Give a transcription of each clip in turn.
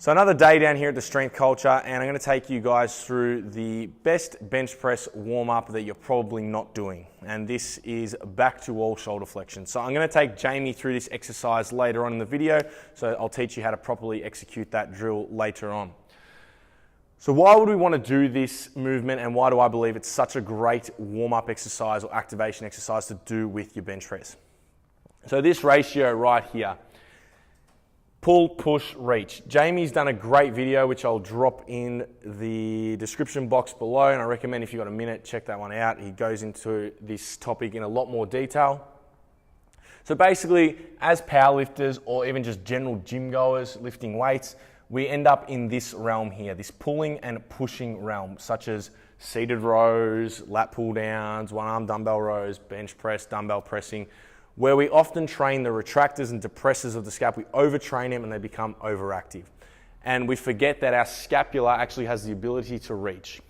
So another day down here at the Strength Culture, and I'm going to take you guys through the best bench press warm-up that you're probably not doing. And this is back to wall shoulder flexion. So I'm going to take Jamie through this exercise later on in the video, so I'll teach you how to properly execute that drill later on. So why would we want to do this movement, and why do I believe it's such a great warm-up exercise or activation exercise to do with your bench press? So this ratio right here, pull, push, reach. Jamie's done a great video, which I'll drop in the description box below, and I recommend if you've got a minute, check that one out. He goes into this topic in a lot more detail. So basically, as powerlifters or even just general gym goers lifting weights, we end up in this realm here, this pulling and pushing realm, such as seated rows, lat pull downs, one arm dumbbell rows, bench press, dumbbell pressing, where we often train the retractors and depressors of the scap. We overtrain them and they become overactive. And we forget that our scapula actually has the ability to reach,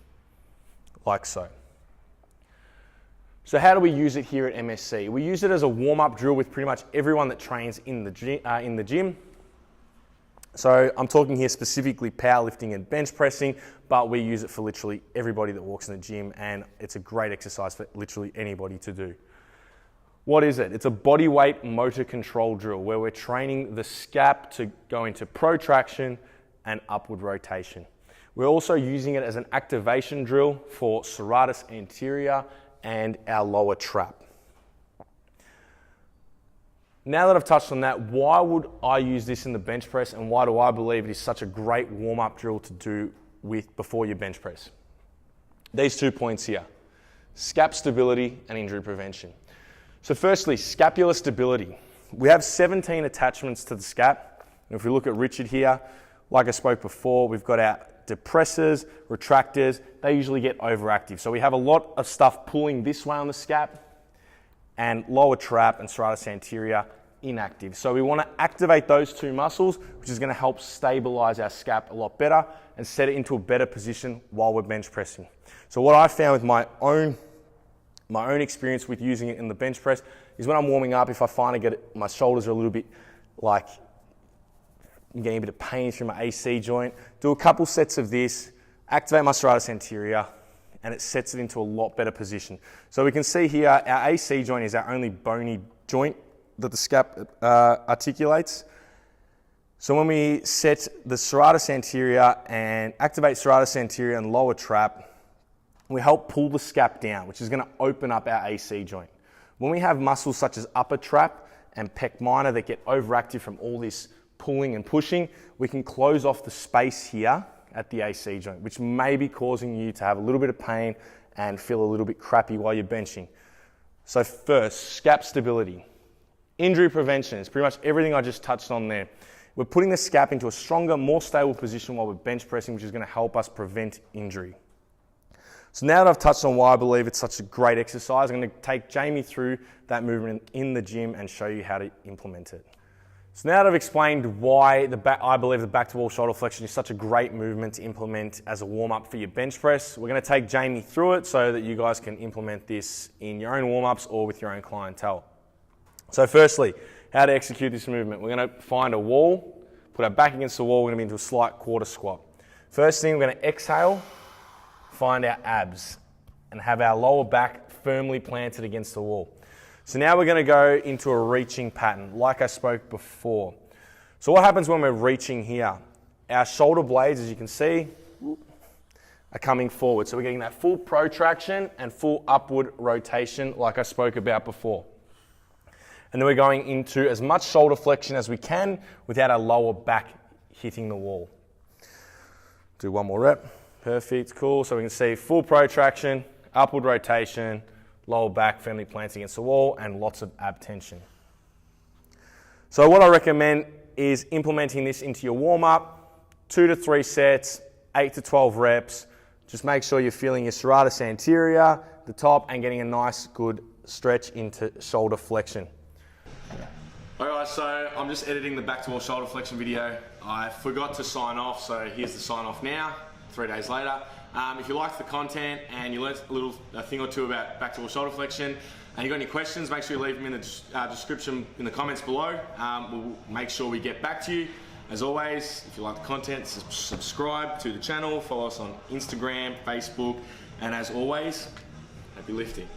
like so. So how do we use it here at MSC? We use it as a warm-up drill with pretty much everyone that trains in the gym. So I'm talking here specifically powerlifting and bench pressing, but we use it for literally everybody that walks in the gym, and it's a great exercise for literally anybody to do. What is it? It's a body weight motor control drill where we're training the scap to go into protraction and upward rotation. We're also using it as an activation drill for serratus anterior and our lower trap. Now that I've touched on that, why would I use this in the bench press, and why do I believe it is such a great warm-up drill to do with before your bench press? These 2 points here, scap stability and injury prevention. So firstly, scapular stability. We have 17 attachments to the scap. And if we look at Richard here, like I spoke before, we've got our depressors, retractors, they usually get overactive. So we have a lot of stuff pulling this way on the scap, and lower trap and serratus anterior inactive. So we want to activate those two muscles, which is going to help stabilize our scap a lot better and set it into a better position while we're bench pressing. So what I found with my own experience with using it in the bench press is when I'm warming up, if I find my shoulders are a little bit like I'm getting a bit of pain through my AC joint, do a couple sets of this, activate my serratus anterior, and it sets it into a lot better position. So we can see here, our AC joint is our only bony joint that the scap articulates. So when we set the serratus anterior and activate serratus anterior and lower trap, we help pull the scap down, which is going to open up our AC joint. When we have muscles such as upper trap and pec minor that get overactive from all this pulling and pushing, we can close off the space here at the AC joint, which may be causing you to have a little bit of pain and feel a little bit crappy while you're benching. So first, scap stability. Injury prevention is pretty much everything I just touched on there. We're putting the scap into a stronger, more stable position while we're bench pressing, which is going to help us prevent injury. So now that I've touched on why I believe it's such a great exercise, I'm going to take Jamie through that movement in the gym and show you how to implement it. So now that I've explained why I believe the back to wall shoulder flexion is such a great movement to implement as a warm-up for your bench press, we're going to take Jamie through it so that you guys can implement this in your own warm-ups or with your own clientele. So firstly, how to execute this movement. We're going to find a wall, put our back against the wall, we're going to be into a slight quarter squat. First thing, we're going to exhale, find our abs, and have our lower back firmly planted against the wall. So now we're going to go into a reaching pattern, like I spoke before. So what happens when we're reaching here? Our shoulder blades, as you can see, are coming forward. So we're getting that full protraction and full upward rotation, like I spoke about before. And then we're going into as much shoulder flexion as we can without our lower back hitting the wall. Do one more rep. Perfect, cool. So we can see full protraction, upward rotation, lower back firmly planted against the wall, and lots of ab tension. So what I recommend is implementing this into your warm-up, 2 to 3 sets, 8 to 12 reps. Just make sure you're feeling your serratus anterior, the top, and getting a nice good stretch into shoulder flexion. Alright, so I'm just editing the back to wall shoulder flexion video. I forgot to sign off, so here's the sign off now, 3 days later. If you liked the content and you learned a thing or two about back to wall shoulder flexion, and you got any questions, make sure you leave them in the description in the comments below. We'll make sure we get back to you. As always, if you like the content, subscribe to the channel, follow us on Instagram, Facebook, and as always, happy lifting.